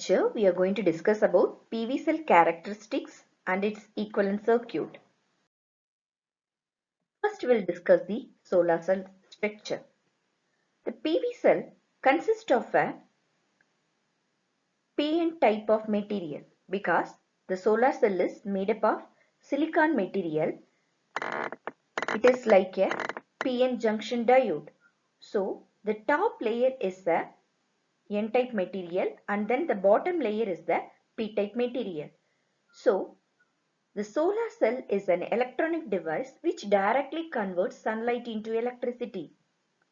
lecture, we are going to discuss about PV cell characteristics and its equivalent circuit. First, we'll discuss the solar cell structure. The PV cell consists of a PN type of material because the solar cell is made up of silicon material. It is like a PN junction diode. So, the top layer is the N-type material and then the bottom layer is the P-type material. So, the solar cell is an electronic device which directly converts sunlight into electricity.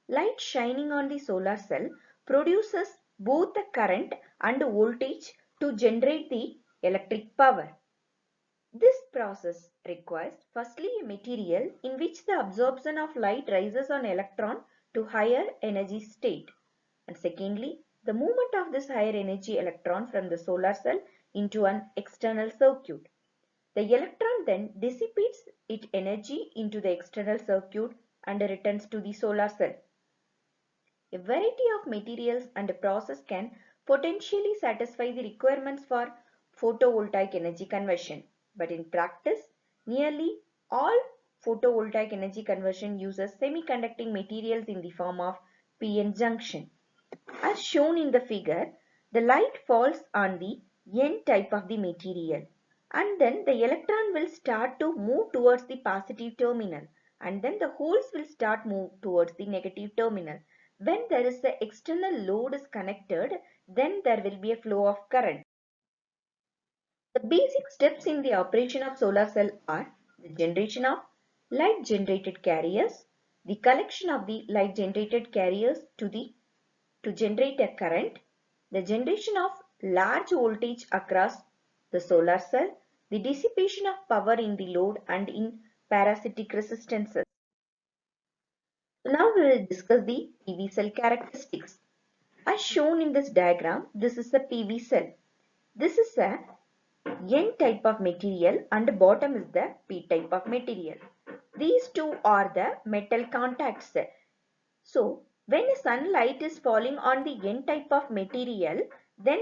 Light shining on the solar cell produces both the current and voltage to generate the electric power. This process requires firstly a material in which the absorption of light rises on electron to higher energy state, and secondly the movement of this higher energy electron from the solar cell into an external circuit. The electron then dissipates its energy into the external circuit and returns to the solar cell. A variety of materials and process can potentially satisfy the requirements for photovoltaic energy conversion, but in practice, nearly all photovoltaic energy conversion uses semiconducting materials in the form of PN junction. As shown in the figure, the light falls on the N type of the material, and then the electron will start to move towards the positive terminal, and then the holes will start move towards the negative terminal. When there is the external load is connected, then there will be a flow of current. The basic steps in the operation of solar cell are the generation of light generated carriers, the collection of the light generated carriers to generate a current, the generation of large voltage across the solar cell, the dissipation of power in the load and in parasitic resistances. So now we will discuss the PV cell characteristics. As shown in this diagram, this is a PV cell. This is a N type of material and bottom is the P type of material. These two are the metal contacts. So, when sunlight is falling on the N type of material, then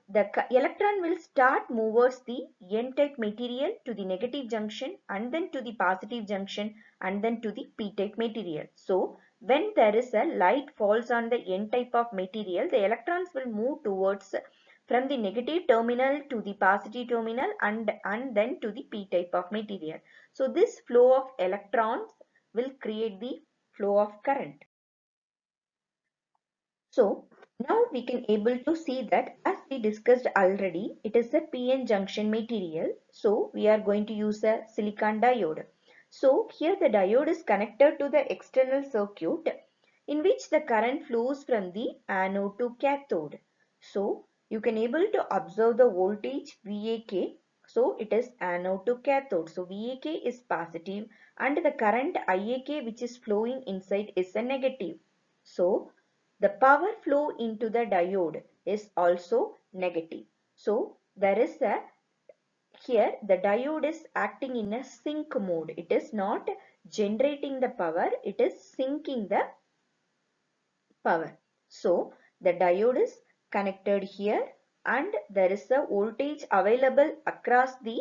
the electron will start move towards the N type material to the negative junction and then to the positive junction and then to the P type material. So, when there is a light falls on the N type of material, the electrons will move towards from the negative terminal to the positive terminal and then to the P type of material. So, this flow of electrons will create the flow of current. So now we can able to see that as we discussed already, it is a PN junction material. So we are going to use a silicon diode. So here the diode is connected to the external circuit in which the current flows from the anode to cathode. So you can able to observe the voltage VAK. So it is anode to cathode. So VAK is positive and the current IAK which is flowing inside is a negative. So the power flow into the diode is also negative. So there is a here the diode is acting in a sink mode. It is not generating the power, it is sinking the power. So the diode is connected here and there is a voltage available across the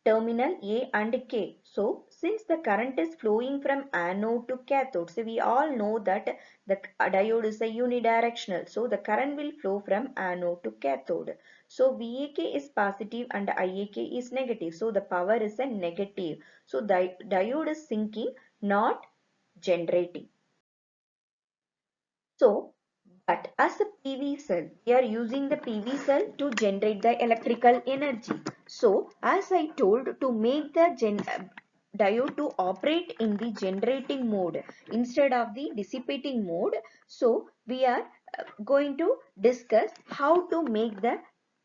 terminal A and K. So since the current is flowing from anode to cathode, so we all know that the diode is a unidirectional. So the current will flow from anode to cathode. So VAK is positive and IAK is negative. So the power is a negative. So the diode is sinking, not generating. So, but as a PV cell, we are using the PV cell to generate the electrical energy. So, as I told, to make the diode to operate in the generating mode instead of the dissipating mode. So, we are going to discuss how to make the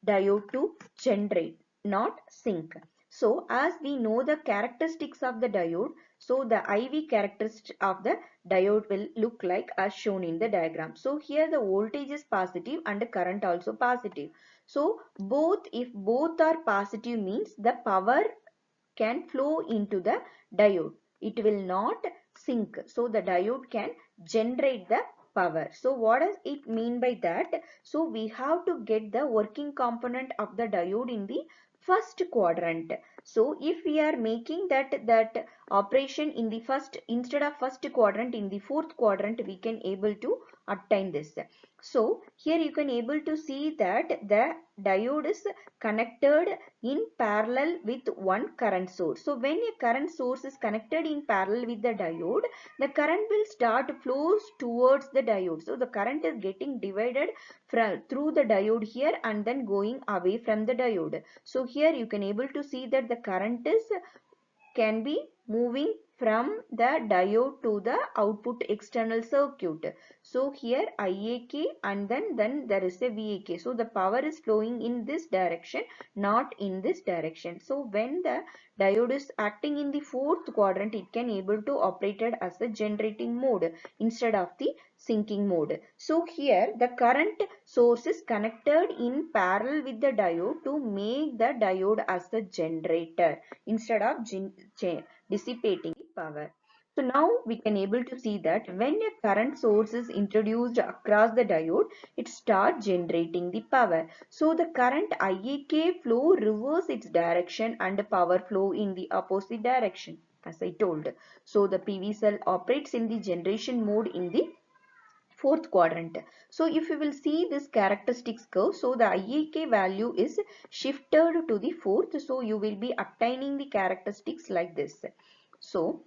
diode to generate, not sink. So, as we know the characteristics of the diode, so the IV characteristic of the diode will look like as shown in the diagram. So here the voltage is positive and the current also positive. So if both are positive means the power can flow into the diode. It will not sink. So the diode can generate the power. So what does it mean by that? So we have to get the working component of the diode in the first quadrant. So if we are making that operation in the first, instead of first quadrant, in the fourth quadrant, we can able to obtain this. So here you can able to see that the diode is connected in parallel with one current source. So when a current source is connected in parallel with the diode, the current will start flows towards the diode. So the current is getting divided through the diode here and then going away from the diode. So here you can able to see that the current is can be moving from the diode to the output external circuit. So here IAK and then there is a VAK. So the power is flowing in this direction, not in this direction. So when the diode is acting in the fourth quadrant, it can able to operate as a generating mode instead of the sinking mode. So here the current source is connected in parallel with the diode to make the diode as a generator instead of dissipating power. So now we can able to see that when a current source is introduced across the diode, it starts generating the power. So the current IAK flow reverse its direction and power flow in the opposite direction, as I told. So the PV cell operates in the generation mode in the fourth quadrant. So if you will see this characteristics curve, so the IAK value is shifted to the fourth, so you will be obtaining the characteristics like this. So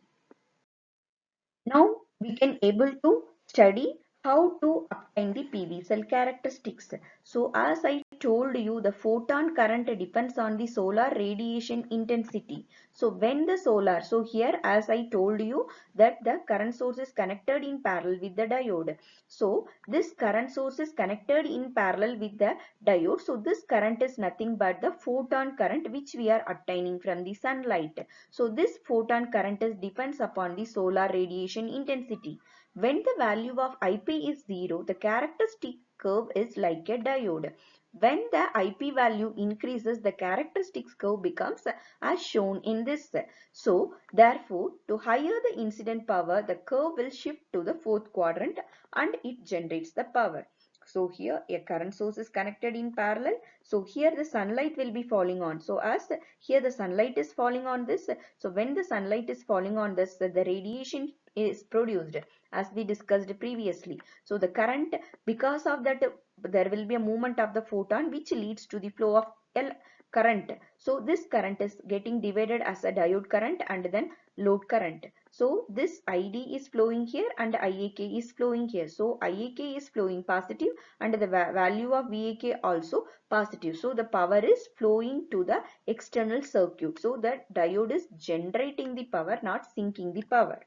now we can able to study how to obtain the PV cell characteristics. So as I told you, the photon current depends on the solar radiation intensity. So when the solar, so here as I told you that the current source is connected in parallel with the diode. So this current source is connected in parallel with the diode. So this current is nothing but the photon current which we are obtaining from the sunlight. So this photon current is depends upon the solar radiation intensity. When the value of IP is 0, the characteristic curve is like a diode. When the IP value increases, the characteristics curve becomes as shown in this. So therefore, to higher the incident power, the curve will shift to the fourth quadrant and it generates the power. So here a current source is connected in parallel. So here the sunlight will be falling on. So as here the sunlight is falling on this. So when the sunlight is falling on this, the radiation is produced as we discussed previously. So the current, because of that, there will be a movement of the photon which leads to the flow of L current. So this current is getting divided as a diode current and then load current. So this ID is flowing here and IAK is flowing here. So IAK is flowing positive and the value of VAK also positive. So the power is flowing to the external circuit. So the diode is generating the power, not sinking the power.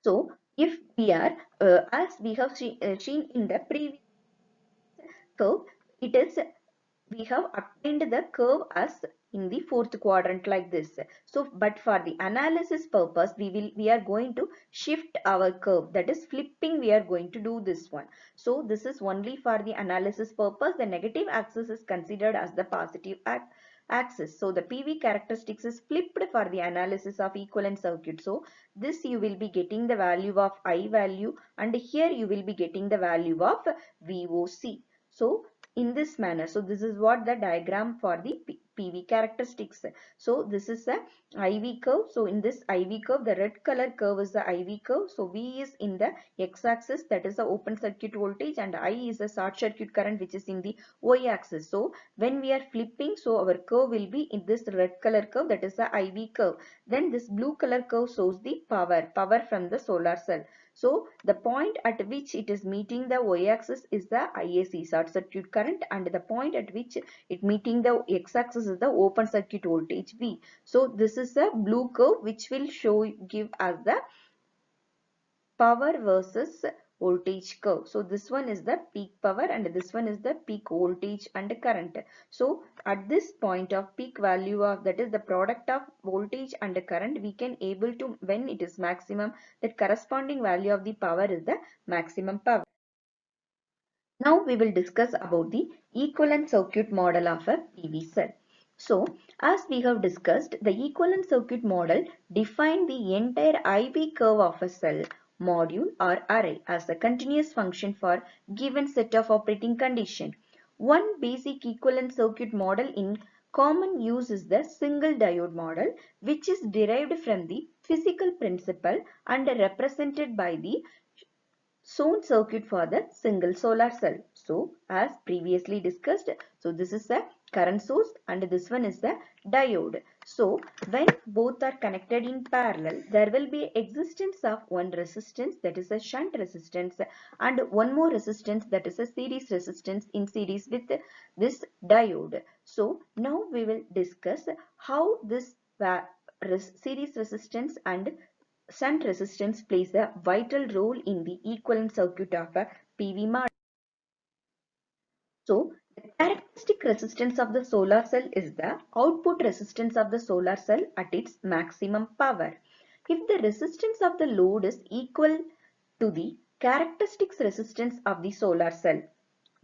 So if we are, as we have seen in the previous curve, it is, we have obtained the curve as in the fourth quadrant like this. So but for the analysis purpose, we are going to shift our curve, that is flipping, we are going to do this one. So this is only for the analysis purpose. The negative axis is considered as the positive axis. So the PV characteristics is flipped for the analysis of equivalent circuit. So this you will be getting the value of I value and here you will be getting the value of VOC. So in this manner, so this is what the diagram for the PV characteristics. So this is a IV curve. So in this IV curve, the red color curve is the IV curve. So V is in the x-axis, that is the open circuit voltage, and I is the short circuit current which is in the y-axis. So when we are flipping, so our curve will be in this red color curve, that is the IV curve. Then this blue color curve shows the power from the solar cell. So the point at which it is meeting the y-axis is the IAC, short circuit current, and the point at which it meeting the x-axis is the open circuit voltage V. So this is a blue curve which will give us the power versus voltage curve. So this one is the peak power and this one is the peak voltage and current. So at this point of peak value of, that is the product of voltage and current, we can able to, when it is maximum, that corresponding value of the power is the maximum power. Now we will discuss about the equivalent circuit model of a PV cell. So as we have discussed, the equivalent circuit model defines the entire IV curve of a cell. module or array as a continuous function for given set of operating condition. One basic equivalent circuit model in common use is the single diode model, which is derived from the physical principle and represented by the shown circuit for the single solar cell. So as previously discussed, so this is the current source and this one is the diode. So when both are connected in parallel, there will be existence of one resistance, that is a shunt resistance, and one more resistance, that is a series resistance in series with this diode. So now we will discuss how this series resistance and shunt resistance plays a vital role in the equivalent circuit of a PV model. So, the characteristic resistance of the solar cell is the output resistance of the solar cell at its maximum power. If the resistance of the load is equal to the characteristic resistance of the solar cell,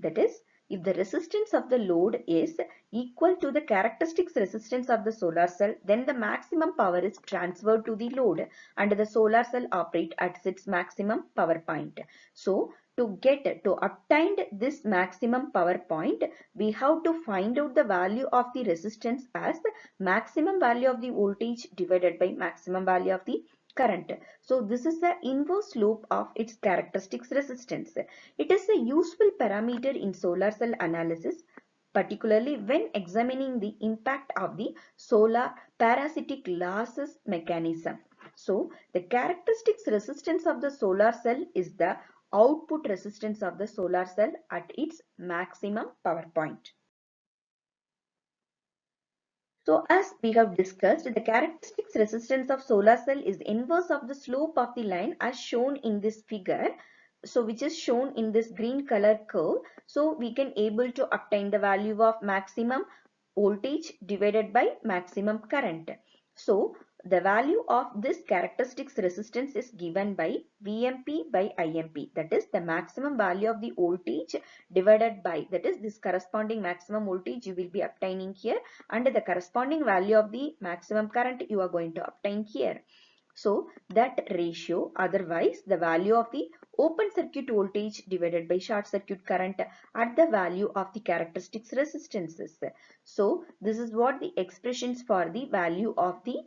that is, if the resistance of the load is equal to the characteristic resistance of the solar cell, then the maximum power is transferred to the load and the solar cell operates at its maximum power point. So, to obtain this maximum power point, we have to find out the value of the resistance as maximum value of the voltage divided by maximum value of the current. So this is the inverse slope of its characteristics resistance. It is a useful parameter in solar cell analysis, particularly when examining the impact of the solar parasitic losses mechanism. So the characteristics resistance of the solar cell is the output resistance of the solar cell at its maximum power point. So as we have discussed, the characteristics resistance of solar cell is inverse of the slope of the line as shown in this figure. So which is shown in this green color curve. So we can able to obtain the value of maximum voltage divided by maximum current. So the value of this characteristics resistance is given by VMP by IMP, that is the maximum value of the voltage divided by, that is this corresponding maximum voltage you will be obtaining here and the corresponding value of the maximum current you are going to obtain here. So that ratio, otherwise the value of the open circuit voltage divided by short circuit current at the value of the characteristics resistances. So this is what the expressions for the value of the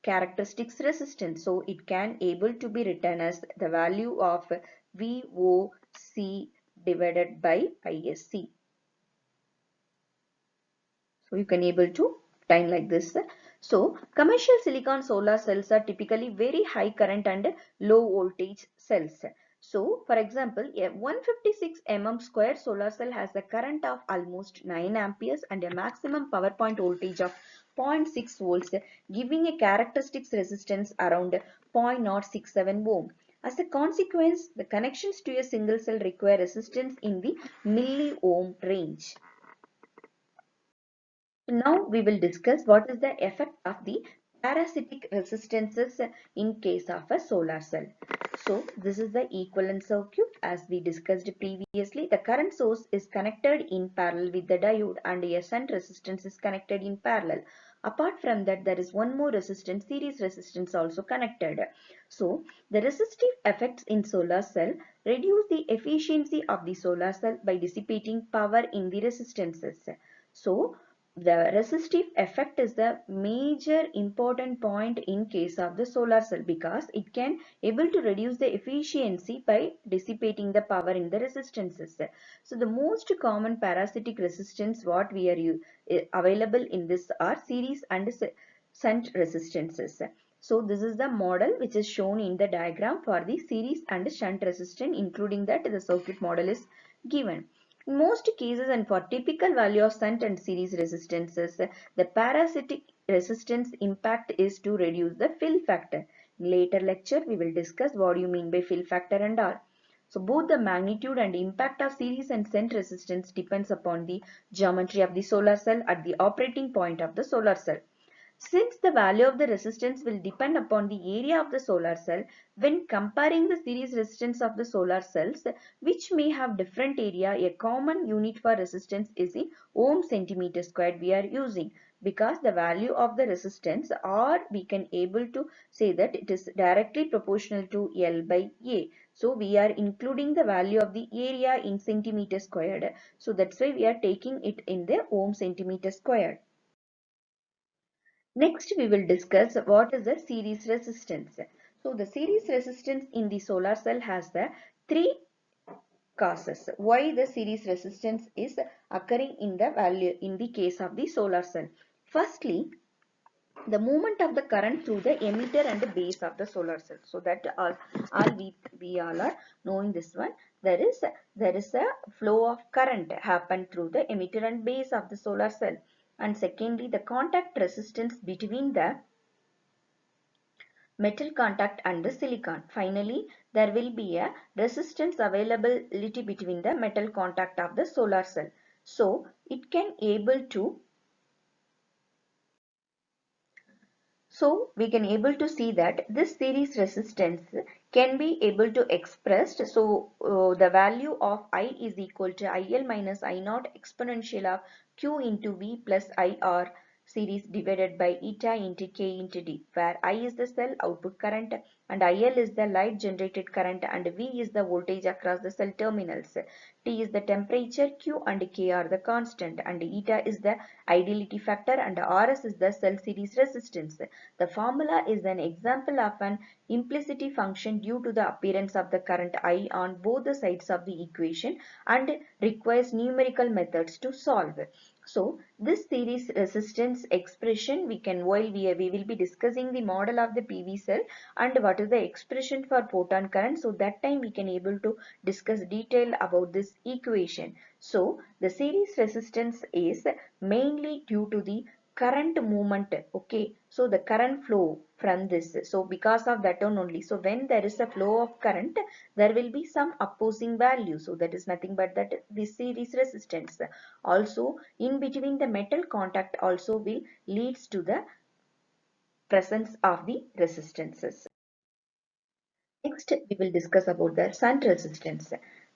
characteristics resistance. So it can able to be written as the value of VOC divided by ISC. So you can able to obtain like this. So commercial silicon solar cells are typically very high current and low voltage cells. So for example, a 156 mm square solar cell has a current of almost 9 amperes and a maximum power point voltage of 0.6 volts, giving a characteristics resistance around 0.067 ohm. As a consequence, the connections to a single cell require resistance in the milli-ohm range. Now we will discuss what is the effect of the parasitic resistances in case of a solar cell. So this is the equivalent circuit as we discussed previously. The current source is connected in parallel with the diode and a shunt resistance is connected in parallel. Apart from that, there is one more resistance, series resistance also connected. So the resistive effects in solar cell reduce the efficiency of the solar cell by dissipating power in the resistances. So the resistive effect is the major important point in case of the solar cell because it can able to reduce the efficiency by dissipating the power in the resistances. So the most common parasitic resistance what we are available in this are series and shunt resistances. So this is the model which is shown in the diagram for the series and shunt resistance, including that the circuit model is given. In most cases and for typical value of shunt and series resistances, the parasitic resistance impact is to reduce the fill factor. In later lecture, we will discuss what you mean by fill factor and all. So both the magnitude and impact of series and shunt resistance depends upon the geometry of the solar cell at the operating point of the solar cell. Since the value of the resistance will depend upon the area of the solar cell, when comparing the series resistance of the solar cells, which may have different area, a common unit for resistance is the ohm centimeter squared we are using, because the value of the resistance, or we can able to say that it is directly proportional to L by A. So we are including the value of the area in centimeter squared. So that's why we are taking it in the ohm centimeter squared. Next, we will discuss what is the series resistance. So, the series resistance in the solar cell has the three causes why the series resistance is occurring in the value in the case of the solar cell. Firstly, the movement of the current through the emitter and the base of the solar cell. So that all we all are knowing this one. There is a flow of current happen through the emitter and base of the solar cell. And secondly, the contact resistance between the metal contact and the silicon. Finally, there will be a resistance availability between the metal contact of the solar cell. So it can able to So we can able to see that this series resistance can be able to expressed. So the value of I is equal to IL minus I naught exponential of Q into V plus IR series divided by eta into K into D, where I is the cell output current and IL is the light generated current and V is the voltage across the cell terminals. T is the temperature, Q and K are the constant, and eta is the ideality factor, and Rs is the cell series resistance. The formula is an example of an implicity function due to the appearance of the current I on both the sides of the equation and requires numerical methods to solve. So this series resistance expression we can, while we will be discussing the model of the PV cell and what is the expression for photon current, so that time we can able to discuss detail about this equation. So the series resistance is mainly due to the current movement. Okay, so the current flow from this, so because of that one only, so when there is a flow of current there will be some opposing value, so that is nothing but that this series resistance. Also in between the metal contact also will leads to the presence of the resistances. Next, we will discuss about the shunt resistance.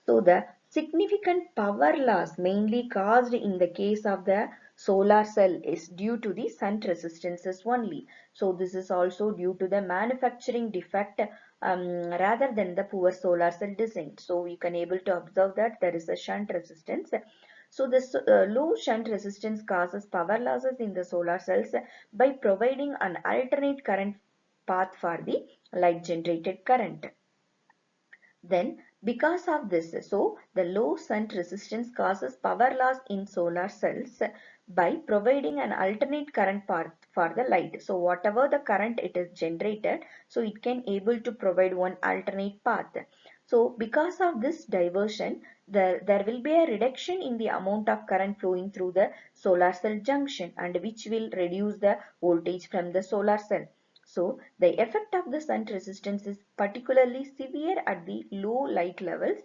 So, the significant power loss mainly caused in the case of the solar cell is due to the shunt resistances only. So, this is also due to the manufacturing defect rather than the poor solar cell design. So, you can able to observe that there is a shunt resistance. So, this low shunt resistance causes power losses in the solar cells by providing an alternate current path for the light generated current. Then because of this, so the low shunt resistance causes power loss in solar cells by providing an alternate current path for the light. So whatever the current it is generated, so it can able to provide one alternate path. So because of this diversion, there will be a reduction in the amount of current flowing through the solar cell junction, and which will reduce the voltage from the solar cell. So the effect of the shunt resistance is particularly severe at the low light levels,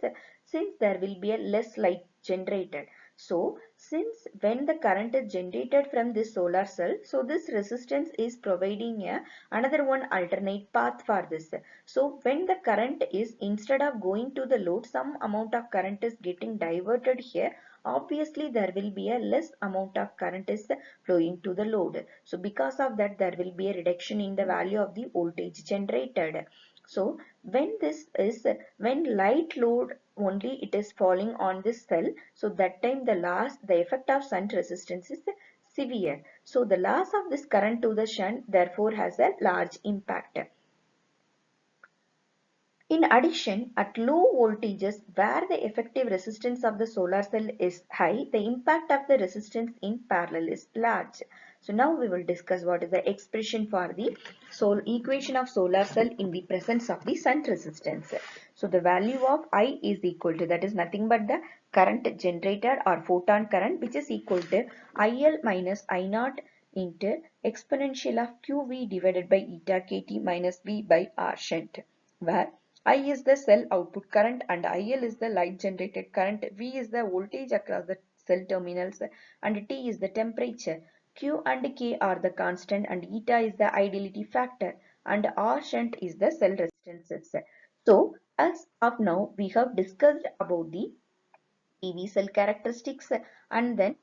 since there will be a less light generated. So since when the current is generated from this solar cell, so this resistance is providing another one alternate path for this. So when the current is, instead of going to the load, some amount of current is getting diverted here, obviously there will be a less amount of current is flowing to the load. So because of that there will be a reduction in the value of the voltage generated. So when light load only it is falling on this cell, so that time the effect of shunt resistance is severe. So the loss of this current to the shunt therefore has a large impact. In addition, at low voltages where the effective resistance of the solar cell is high, the impact of the resistance in parallel is large. So now we will discuss what is the expression for the equation of solar cell in the presence of the shunt resistance. So the value of I is equal to, that is nothing but the current generated or photon current, which is equal to IL minus I naught into exponential of QV divided by eta KT minus V by R shunt, where I is the cell output current and IL is the light generated current, V is the voltage across the cell terminals, and T is the temperature. Q and K are the constant and eta is the ideality factor and R shunt is the cell resistances. So as of now we have discussed about the PV cell characteristics and then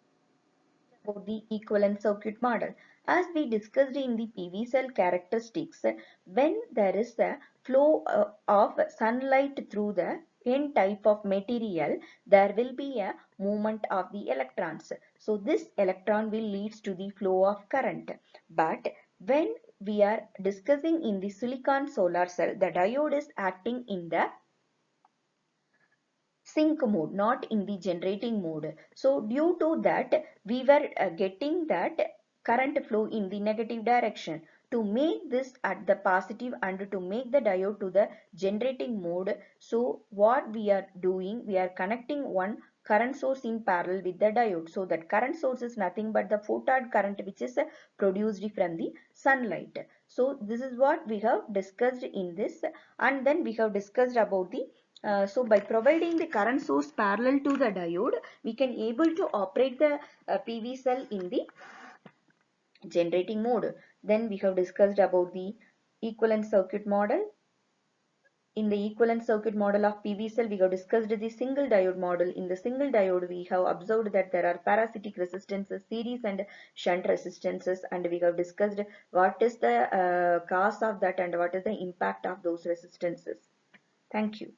about the equivalent circuit model. As we discussed in the PV cell characteristics, when there is a flow of sunlight through the N type of material, there will be a movement of the electrons. So this electron will leads to the flow of current. But when we are discussing in the silicon solar cell, the diode is acting in the sync mode, not in the generating mode. So due to that, we were getting that current flow in the negative direction. To make this at the positive and to make the diode to the generating mode, so what we are doing, we are connecting one current source in parallel with the diode. So that current source is nothing but the photod current which is produced from the sunlight. So this is what we have discussed in this, and then we have discussed about the so by providing the current source parallel to the diode, we can able to operate the PV cell in the generating mode. Then we have discussed about the equivalent circuit model. In the equivalent circuit model of PV cell, we have discussed the single diode model. In the single diode, we have observed that there are parasitic resistances, series and shunt resistances, and we have discussed what is the cause of that and what is the impact of those resistances. Thank you.